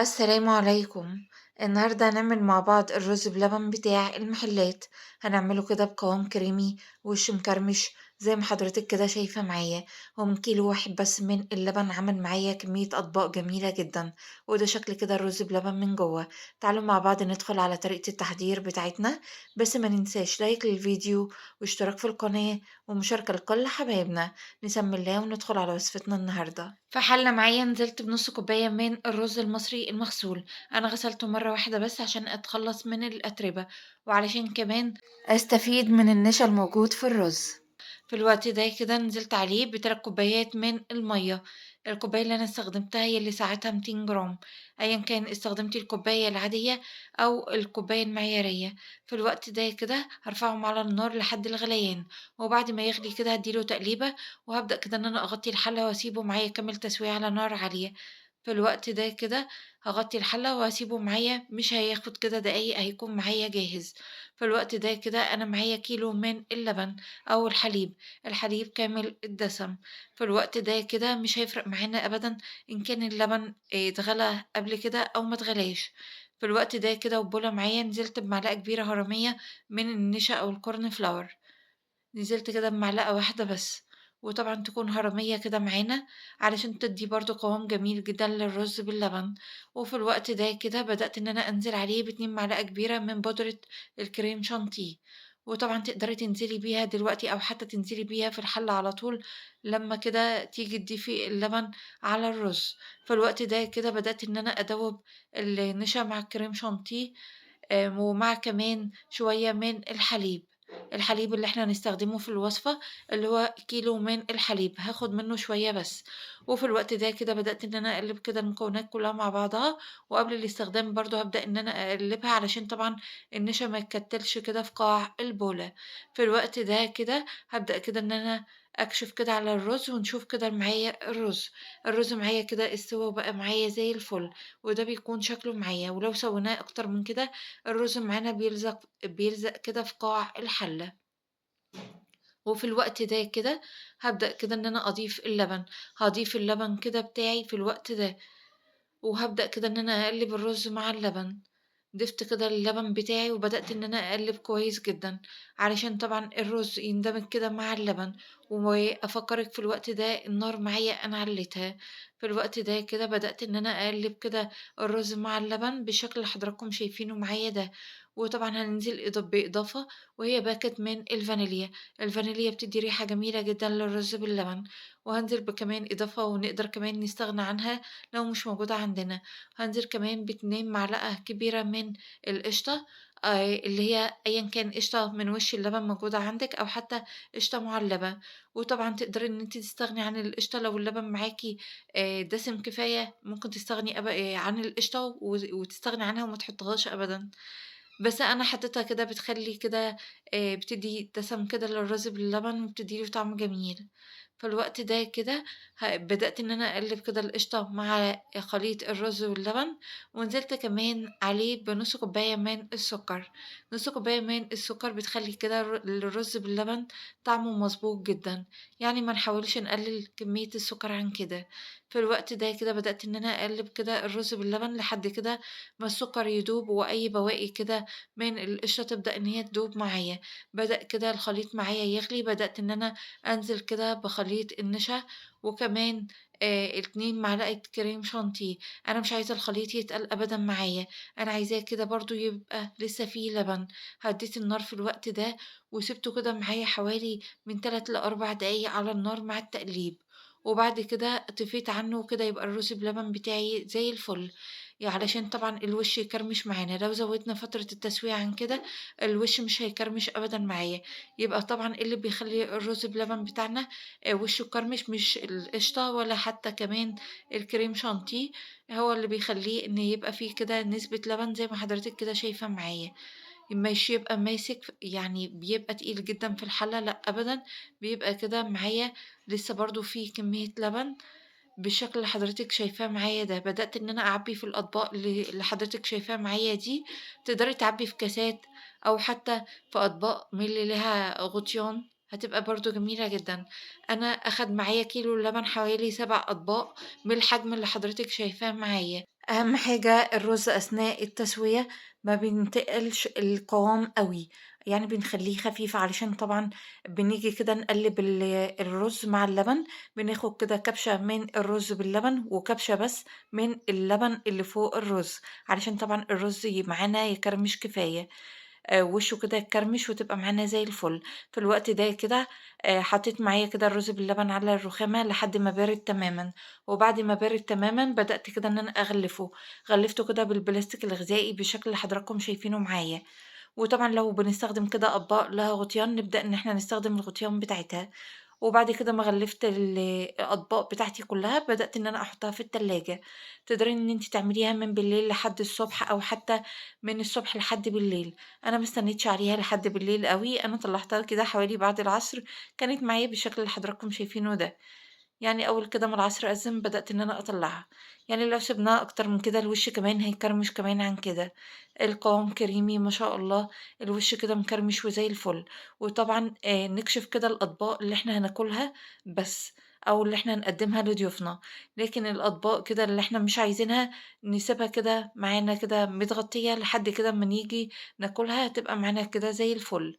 السلام عليكم. النهاردة هنعمل مع بعض الرز بلبن بتاع المحلات. هنعمله كده بقوام كريمي وش مكرمش زي ما حضرتك كده شايفة معايا. هو من كيلو واحد بس من اللبن عمل معايا كمية أطباق جميلة جدا. وده شكل كده الرز بلبن من جوه. تعالوا مع بعض ندخل على طريقة التحضير بتاعتنا. بس ما ننساش لايك للفيديو واشتراك في القناة ومشاركة لكل حبايبنا. نسمي الله وندخل على وصفتنا النهاردة. في حلة معايا نزلت بنص كوباية من الرز المصري المغسول. أنا غسلته مرة واحدة بس عشان أتخلص من الأتربة، وعلشان كمان أستفيد من النشا الموجود في الرز. في الوقت ده كده نزلت عليه ب3 كوبايات من المَيّة. الكوباية اللي أنا استخدمتها هي اللي ساعتها 200 جرام، أيًا كان استخدمتِ الكوباية العادية أو الكوباية المعيارية. في الوقت ده كده هارفعهم على النار لحد الغليان، وبعد ما يغلي كده هادّي له تقليبة، وهابدأ كده إن أنا أغطّي الحلة وأسيبه معايا يكمّل تسوية على نار عالية. في الوقت ده كده هاغطّي الحلة وهاسيبه معايا مش هياخد كده دقايق هيكون معايا جاهز. في الوقت ده كده أنا معايا كيلو من اللبن أو الحليب. الحليب كامل الدسم. في الوقت ده كده مش هيفرق معانا أبدًا إن كان اللبن اتغلى قبل كده أو ما اتغلاش. في الوقت ده كده وبولة معايا نزلت بمعلقة كبيرة هرمية من النشا أو الcorn flour. نزلت كده بمعلقة واحدة بس، وطبعًا تكون هرمية كده معانا علشان تدّي برضه قوام جميل جدًا للرز باللبن. وفي الوقت ده كده بدأت إن أنا أنزل عليه ب2 معلقة كبيرة من بودرة الكريم شانتيه. وطبعًا تقدري تنزلي بيها دلوقتي أو حتى تنزلي بيها في الحلة على طول لمّا كده تيجي تضيفي اللبن على الرز. في الوقت ده كده بدأت إن أنا أدوّب النشا مع الكريم شانتيه، ومع كمان شوية من الحليب. الحليب اللي إحنا هنستخدمه في الوصفة اللي هو كيلو من الحليب، هاخد منه شوية بس. وفي الوقت ده كده بدأت إن أنا أقلّب كده المكونات كلّها مع بعضها، وقبل الاستخدام برضه هابدأ إن أنا أقلّبها علشان طبعًا النشا ما يتكتّلش كده في قاع البولة. في الوقت ده كده هابدأ كده إن أنا أكشف كده على الرز ونشوف كده معايا الرز. الرز معايا كده استوى وبقى معايا زي الفل، وده بيكون شكله معايا. ولو سويناه أكتر من كده الرز معانا بيلزق كده في قاع الحلة. وفي الوقت ده كده هابدأ كده إن أنا أضيف اللبن. هاضيف اللبن كده بتاعي في الوقت ده، وهابدأ كده إن أنا أقلّب الرز مع اللبن. ضِفت كده اللبن بتاعي وبدأت إن أنا أقلّب كويس جدًا، علشان طبعًا الرز يندمج كده مع اللبن. وأفكّرِك في الوقت ده النار معايا أنا علّيتها. في الوقت ده كده بدأت إن أنا أقلّب كده الرز مع اللبن بالشكل اللي حضراتكم شايفينه معايا ده. وطبعًا هننزل بإضافة وهي باكت من الفانيليا. الفانيليا بتدّي ريحة جميلة جدًا للرز باللبن. وهانزل كمان إضافة ونقدر كمان نستغنى عنها لو مش موجودة عندنا. هانزل كمان ب2 معلقة كبيرة من القشطة، اللي هي أيًا كان قشطة من وش اللبن موجودة عندِك أو حتى قشطة مُعلبة. وطبعًا تقدري إن أنتِ تستغني عن القشطة لو اللبن معاكِ دسم كفاية، ممكن تستغني عن القشطة وتستغني عنها وما تحطيهاش أبدًا. بس أنا حطيتها كده بتخلّي كده بتدّي دسم كده للرز باللبن وبتدّي له طعم جميل. فالوقت ده كده بدأت إن أنا أقلّب كده القشطة مع خليط الرز واللبن. ونزلت كمان عليه بنُص كوباية من السكر. نُص كوباية من السكر بتخلّي كده الرز باللبن طعمه مضبوط جدًا، يعني ما نحاولش نقلل كمية السكر عن كده. في الوقت ده كده بدأت إن أنا أقلّب كده الرز باللبن لحد كده ما السكر يدوب وأي بواقي كده من القشطة تبدأ إن هي تدوب معايا. بدأ كده الخليط معايا يغلي، بدأت إن أنا أنزل كده بخليط النشا وكمان 2 معلقة كريم شانتيه. أنا مش عايزة الخليط يتقل أبدًا معايا، أنا عايزاه كده برضه يبقى لسه فيه لبن. هدّيت النار في الوقت ده وسِبته كده معايا حوالي من 3 ل4 دقايق على النار مع التقليب. وبعد كده طفيت عنه وكده يبقى الرز بلبن بتاعي زي الفل. علشان طبعًا الوش يكرمش معانا، لو زوّدنا فترة التسوية عن كده الوش مش هيكرمش أبدًا معايا. يبقى طبعًا إيه اللي بيخلّي الرز بلبن بتاعنا وشه كرمش مش القشطة ولا حتى كمان الكريم شانتيه، هو اللي بيخلّيه إن يبقى فيه كده نسبة لبن زي ما حضرتِك كده شايفة معايا. مش يبقى ماسك يعني بيبقى تقيل جدًا في الحلة لأ أبدًا. بيبقى كده معايا لسه برضه فيه كمية لبن بالشكل اللي حضرتِك شايفاه معايا ده. بدأت إن أنا أعبّي في الأطباق اللي حضرتِك شايفاها معايا دي. تقدري تعبّي في كاسات أو حتى في أطباق من اللي ليها غطيان، هتبقى برضه جميلة جدًا. أنا أخد معايا كيلو اللبن حوالي 7 أطباق من الحجم اللي حضرتِك شايفاه معايا. أهم حاجة الرز أثناء التسوية ما بينتقلش القوام أوي، يعني بنخلّيه خفيف علشان طبعًا بنيجي كده نقلّب الرز مع اللبن، بناخد كده كبشة من الرز باللبن وكبشة بس من اللبن اللي فوق الرز، علشان طبعًا الرز معانا يكرمش كفاية. وشه كده يتكرمش وتبقى معانا زي الفل. في الوقت ده كده حطيت معايا كده الرز باللبن على الرخامة لحد ما بارد تمامًا، وبعد ما بارد تمامًا بدأت كده إن أنا أغلفه، غلفته كده بالبلاستيك الغذائي بالشكل اللي حضراتكم شايفينه معايا. وطبعًا لو بنستخدم كده أطباق لها غطيان نبدأ إن إحنا نستخدم الغطيان بتاعتها. وبعد كده ما غلفت الأطباق بتاعتي كلها بدأت إن أنا أحطها في التلاجة. تقدري إن أنتِ تعمليها من بالليل لحد الصبح أو حتى من الصبح لحد بالليل. أنا ما استنيتش عليها لحد بالليل أوي، أنا طلّعتها كده حوالي بعد العصر، كانت معايا بالشكل اللي حضراتكم شايفينه ده. يعني أول كده ما العصر أذّن بدأت إن أنا أطلّعها. يعني لو سِبناها أكتر من كده الوش كمان هيكرمش كمان عن كده. القوام كريمي ما شاء الله، الوش كده مكرمش وزي الفل. وطبعًا نكشف كده الأطباق اللي إحنا هناكلها بس، أو اللي إحنا هنقدّمها لضيوفنا. لكن الأطباق كده اللي إحنا مش عايزينها نسيبها كده معانا كده متغطية لحد كده أمّا نيجي ناكلها هتبقى معانا كده زي الفل.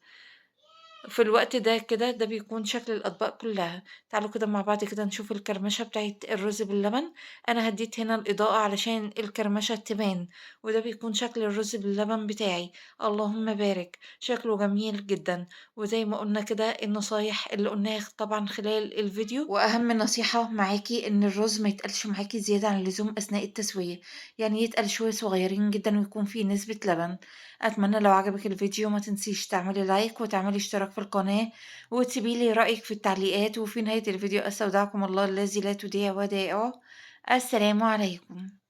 في الوقت ده كده ده بيكون شكل الأطباق كلّها. تعالوا كده مع بعض كده نشوف الكرمشة بتاعة الرز باللبن. أنا هدّيت هنا الإضاءة علشان الكرمشة تبان، وده بيكون شكل الرز باللبن بتاعي. اللهم بارك، شكله جميل جدًا. وزي ما قُلنا كده النصايح اللي قُلناها طبعًا خلال الفيديو، وأهم نصيحة معاكِ إن الرز ما يتقلش معاكِ زيادة عن اللزوم أثناء التسوية، يعني يتقل شوية صغيّرين جدًا ويكون فيه نسبة لبن. أتمنى لو عجبِك الفيديو ما تنسيش تعملي لايك وتعملي اشتراك في القناة، وتسيبي لي رأيِك في التعليقات. وفي نهاية الفيديو أستودعكم الله الذي لا تضيع ودائعه. السلام عليكم.